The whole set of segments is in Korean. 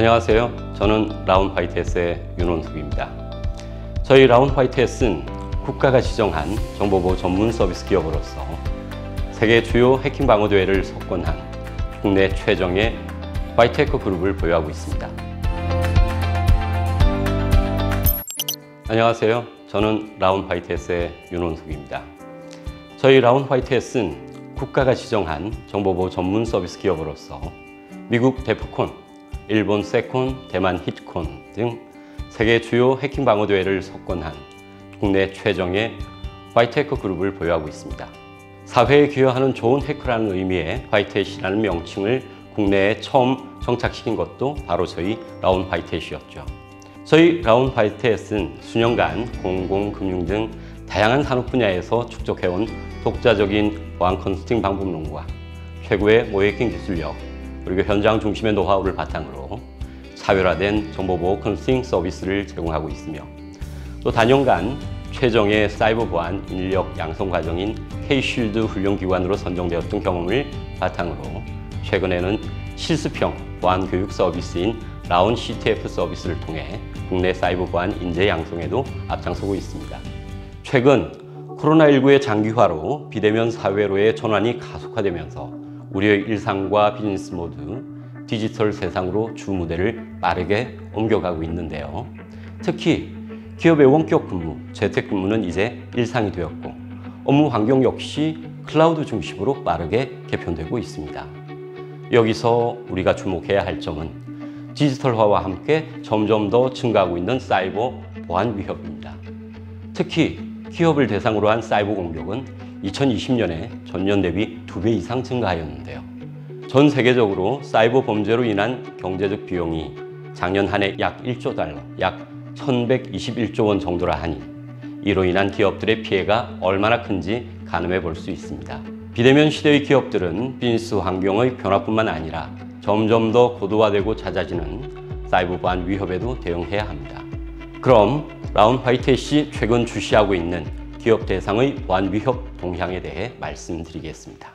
안녕하세요. 저는 라운화이트S의 윤원숙입니다. 저희 라운화이트S는 국가가 지정한 정보보호 전문 서비스 기업으로서 세계 주요 해킹 방어 대회를 석권한 국내 최정의 화이트해커 그룹을 보유하고 있습니다. 안녕하세요. 저는 라운화이트S의 윤원숙입니다. 저희 라운화이트S는 국가가 지정한 정보보호 전문 서비스 기업으로서 미국 데프콘, 일본 세콘, 대만 히트콘 등 세계 주요 해킹 방어 대회를 석권한 국내 최정의 화이트해커 그룹을 보유하고 있습니다. 사회에 기여하는 좋은 해커라는 의미의 화이트햇이라는 명칭을 국내에 처음 정착시킨 것도 바로 저희 라운화이트햇이었죠. 저희 라운화이트햇은 수년간 공공, 금융 등 다양한 산업 분야에서 축적해온 독자적인 보안 컨설팅 방법론과 최고의 모해킹 기술력, 그리고 현장 중심의 노하우를 바탕으로 차별화된 정보보호 컨설팅 서비스를 제공하고 있으며, 또 단연간 최정의 사이버 보안 인력 양성 과정인 K-쉴드 훈련기관으로 선정되었던 경험을 바탕으로 최근에는 실습형 보안 교육 서비스인 라운 CTF 서비스를 통해 국내 사이버 보안 인재 양성에도 앞장서고 있습니다. 최근 코로나19의 장기화로 비대면 사회로의 전환이 가속화되면서 우리의 일상과 비즈니스 모두 디지털 세상으로 주 무대를 빠르게 옮겨가고 있는데요. 특히 기업의 원격 근무, 재택근무는 이제 일상이 되었고, 업무 환경 역시 클라우드 중심으로 빠르게 개편되고 있습니다. 여기서 우리가 주목해야 할 점은 디지털화와 함께 점점 더 증가하고 있는 사이버 보안 위협입니다. 특히 기업을 대상으로 한 사이버 공격은 2020년에 전년 대비 2배 이상 증가하였는데요. 전 세계적으로 사이버 범죄로 인한 경제적 비용이 작년 한 해 약 1조 달러, 약 1121조 원 정도라 하니 이로 인한 기업들의 피해가 얼마나 큰지 가늠해 볼 수 있습니다. 비대면 시대의 기업들은 비즈니스 환경의 변화뿐만 아니라 점점 더 고도화되고 잦아지는 사이버 보안 위협에도 대응해야 합니다. 그럼 라운화이트햇이 최근 주시하고 있는 기업 대상의 보안 위협 동향에 대해 말씀드리겠습니다.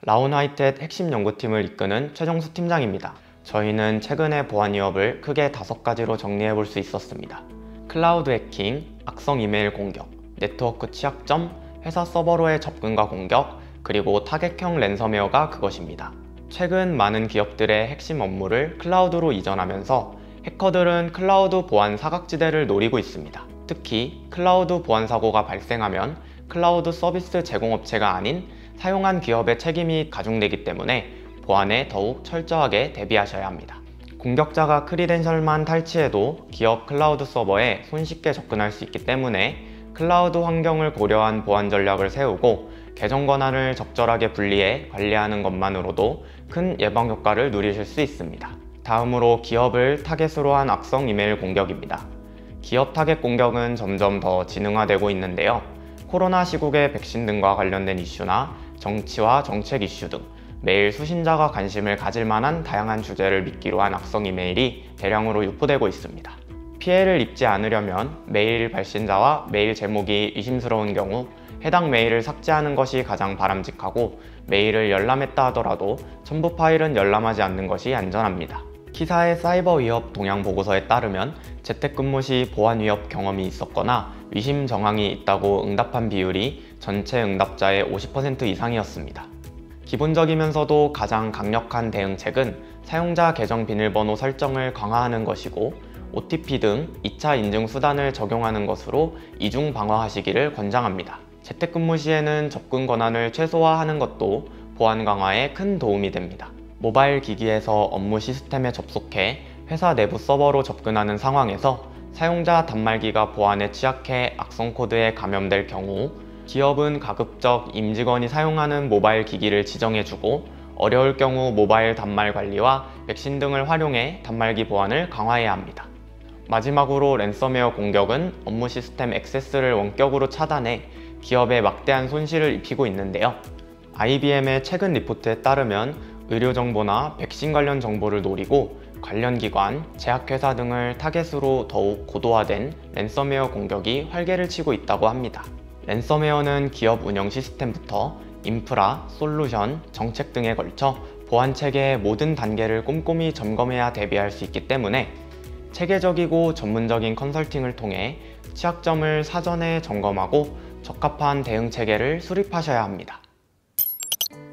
라운화이트햇 핵심 연구팀을 이끄는 최정수 팀장입니다. 저희는 최근의 보안 위협을 크게 5가지로 정리해 볼 수 있었습니다. 클라우드 해킹, 악성 이메일 공격, 네트워크 취약점, 회사 서버로의 접근과 공격, 그리고 타겟형 랜섬웨어가 그것입니다. 최근 많은 기업들의 핵심 업무를 클라우드로 이전하면서 해커들은 클라우드 보안 사각지대를 노리고 있습니다. 특히 클라우드 보안 사고가 발생하면 클라우드 서비스 제공업체가 아닌 사용한 기업의 책임이 가중되기 때문에 보안에 더욱 철저하게 대비하셔야 합니다. 공격자가 크리덴셜만 탈취해도 기업 클라우드 서버에 손쉽게 접근할 수 있기 때문에 클라우드 환경을 고려한 보안 전략을 세우고 계정 권한을 적절하게 분리해 관리하는 것만으로도 큰 예방 효과를 누리실 수 있습니다. 다음으로 기업을 타겟으로 한 악성 이메일 공격입니다. 기업 타겟 공격은 점점 더 지능화되고 있는데요. 코로나 시국의 백신 등과 관련된 이슈나 정치와 정책 이슈 등 매일 수신자가 관심을 가질 만한 다양한 주제를 미끼로 한 악성 이메일이 대량으로 유포되고 있습니다. 피해를 입지 않으려면 메일 발신자와 메일 제목이 의심스러운 경우 해당 메일을 삭제하는 것이 가장 바람직하고, 메일을 열람했다 하더라도 첨부 파일은 열람하지 않는 것이 안전합니다. 키사의 사이버 위협 동향 보고서에 따르면 재택근무 시 보안 위협 경험이 있었거나 위심 정황이 있다고 응답한 비율이 전체 응답자의 50% 이상이었습니다. 기본적이면서도 가장 강력한 대응책은 사용자 계정 비밀번호 설정을 강화하는 것이고, OTP 등 2차 인증 수단을 적용하는 것으로 이중 방어하시기를 권장합니다. 재택근무 시에는 접근 권한을 최소화하는 것도 보안 강화에 큰 도움이 됩니다. 모바일 기기에서 업무 시스템에 접속해 회사 내부 서버로 접근하는 상황에서 사용자 단말기가 보안에 취약해 악성 코드에 감염될 경우 기업은 가급적 임직원이 사용하는 모바일 기기를 지정해주고, 어려울 경우 모바일 단말 관리와 백신 등을 활용해 단말기 보안을 강화해야 합니다. 마지막으로 랜섬웨어 공격은 업무 시스템 액세스를 원격으로 차단해 기업에 막대한 손실을 입히고 있는데요. IBM의 최근 리포트에 따르면 의료정보나 백신 관련 정보를 노리고 관련 기관, 제약회사 등을 타겟으로 더욱 고도화된 랜섬웨어 공격이 활개를 치고 있다고 합니다. 랜섬웨어는 기업 운영 시스템부터 인프라, 솔루션, 정책 등에 걸쳐 보안 체계의 모든 단계를 꼼꼼히 점검해야 대비할 수 있기 때문에 체계적이고 전문적인 컨설팅을 통해 취약점을 사전에 점검하고 적합한 대응 체계를 수립하셔야 합니다.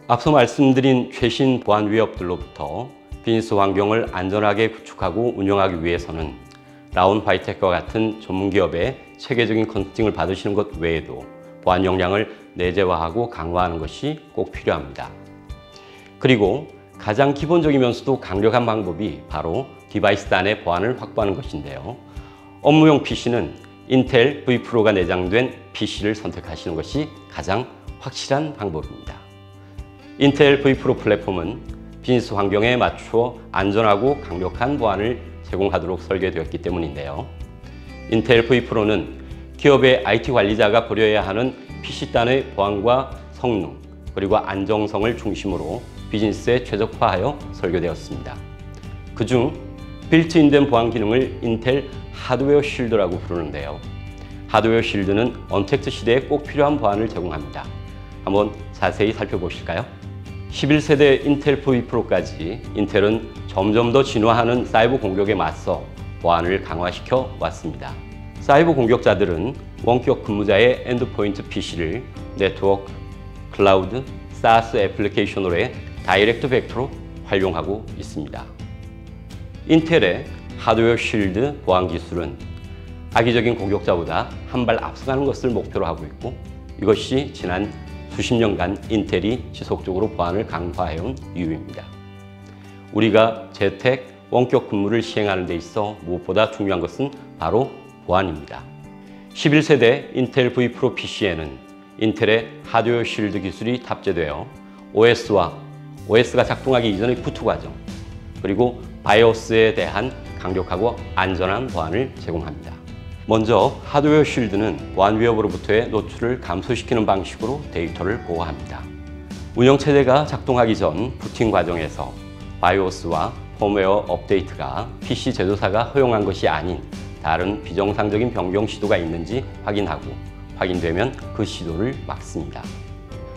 앞서 말씀드린 최신 보안 위협들로부터 비즈니스 환경을 안전하게 구축하고 운영하기 위해서는 라운 화이텍과 같은 전문기업의 체계적인 컨설팅을 받으시는 것 외에도 보안 역량을 내재화하고 강화하는 것이 꼭 필요합니다. 그리고 가장 기본적이면서도 강력한 방법이 바로 디바이스 단의 보안을 확보하는 것인데요. 업무용 PC는 인텔 V 프로가 내장된 PC를 선택하시는 것이 가장 확실한 방법입니다. 인텔 V 프로 플랫폼은 비즈니스 환경에 맞추어 안전하고 강력한 보안을 제공하도록 설계되었기 때문인데요. 인텔 V 프로는 기업의 IT 관리자가 고려해야 하는 PC단의 보안과 성능, 그리고 안정성을 중심으로 비즈니스에 최적화하여 설계되었습니다. 그중 빌트인된 보안 기능을 인텔 하드웨어 쉴드라고 부르는데요. 하드웨어 쉴드는 언택트 시대에 꼭 필요한 보안을 제공합니다. 한번 자세히 살펴보실까요? 11세대 인텔 V 프로까지 인텔은 점점 더 진화하는 사이버 공격에 맞서 보안을 강화시켜 왔습니다. 사이버 공격자들은 원격 근무자의 엔드포인트 PC를 네트워크, 클라우드, SaaS 애플리케이션으로의 다이렉트 벡터로 활용하고 있습니다. 인텔의 하드웨어 쉴드 보안 기술은 악의적인 공격자보다 한 발 앞서가는 것을 목표로 하고 있고, 이것이 지난 수십 년간 인텔이 지속적으로 보안을 강화해온 이유입니다. 우리가 재택, 원격 근무를 시행하는 데 있어 무엇보다 중요한 것은 바로 보안입니다. 11세대 인텔 V 프로 PC에는 인텔의 하드웨어 쉴드 기술이 탑재되어 OS가 작동하기 이전의 부트 과정, 그리고 바이오스에 대한 강력하고 안전한 보안을 제공합니다. 먼저 하드웨어 쉴드는 보안 위협으로부터의 노출을 감소시키는 방식으로 데이터를 보호합니다. 운영체제가 작동하기 전 부팅 과정에서 바이오스와 펌웨어 업데이트가 PC 제조사가 허용한 것이 아닌 다른 비정상적인 변경 시도가 있는지 확인하고, 확인되면 그 시도를 막습니다.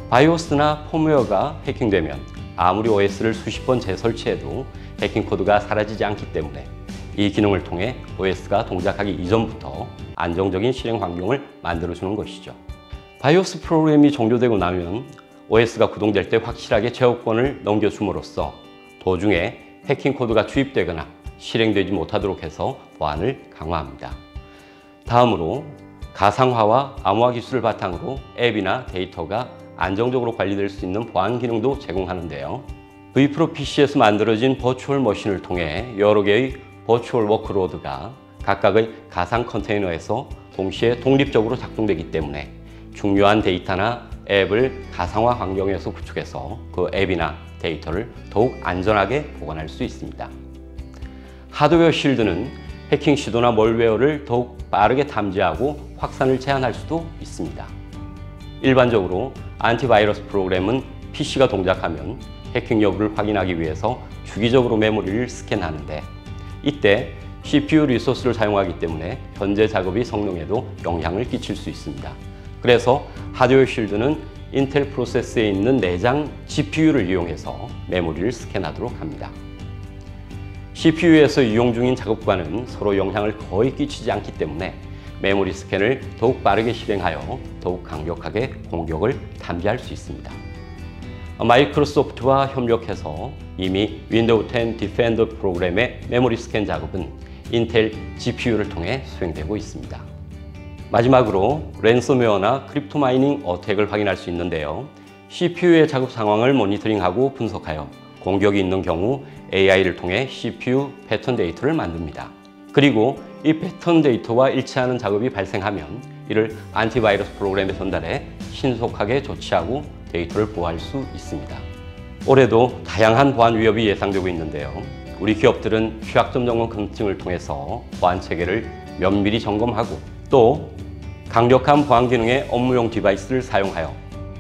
바이오스나 펌웨어가 해킹되면 아무리 OS를 수십 번 재설치해도 해킹 코드가 사라지지 않기 때문에 이 기능을 통해 OS가 동작하기 이전부터 안정적인 실행 환경을 만들어주는 것이죠. 바이오스 프로그램이 종료되고 나면 OS가 구동될 때 확실하게 제어권을 넘겨줌으로써 도중에 해킹 코드가 주입되거나 실행되지 못하도록 해서 보안을 강화합니다. 다음으로 가상화와 암호화 기술을 바탕으로 앱이나 데이터가 안정적으로 관리될 수 있는 보안 기능도 제공하는데요. V프로 PC에서 만들어진 버추얼 머신을 통해 여러 개의 버추얼 워크로드가 각각의 가상 컨테이너에서 동시에 독립적으로 작동되기 때문에 중요한 데이터나 앱을 가상화 환경에서 구축해서 그 앱이나 데이터를 더욱 안전하게 보관할 수 있습니다. 하드웨어 쉴드는 해킹 시도나 멀웨어를 더욱 빠르게 탐지하고 확산을 제한할 수도 있습니다. 일반적으로 안티바이러스 프로그램은 PC가 동작하면 해킹 여부를 확인하기 위해서 주기적으로 메모리를 스캔하는데, 이때 CPU 리소스를 사용하기 때문에 현재 작업의 성능에도 영향을 끼칠 수 있습니다. 그래서 하드웨어 쉴드는 인텔 프로세스에 있는 내장 GPU를 이용해서 메모리를 스캔하도록 합니다. CPU에서 이용 중인 작업과는 서로 영향을 거의 끼치지 않기 때문에 메모리 스캔을 더욱 빠르게 실행하여 더욱 강력하게 공격을 탐지할 수 있습니다. 마이크로소프트와 협력해서 이미 윈도우 10 디펜더 프로그램의 메모리 스캔 작업은 인텔 GPU를 통해 수행되고 있습니다. 마지막으로 랜섬웨어나 크립토 마이닝 어택을 확인할 수 있는데요. CPU의 작업 상황을 모니터링하고 분석하여 공격이 있는 경우 AI를 통해 CPU 패턴 데이터를 만듭니다. 그리고 이 패턴 데이터와 일치하는 작업이 발생하면 이를 안티바이러스 프로그램에 전달해 신속하게 조치하고 데이터를 보호할 수 있습니다. 올해도 다양한 보안 위협이 예상되고 있는데요. 우리 기업들은 취약점 점검 검증을 통해서 보안 체계를 면밀히 점검하고 또 강력한 보안 기능의 업무용 디바이스를 사용하여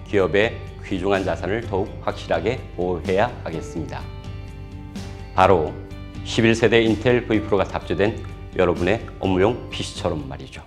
기업의 귀중한 자산을 더욱 확실하게 보호해야 하겠습니다. 바로 11세대 인텔 V 프로가 탑재된 여러분의 업무용 PC처럼 말이죠.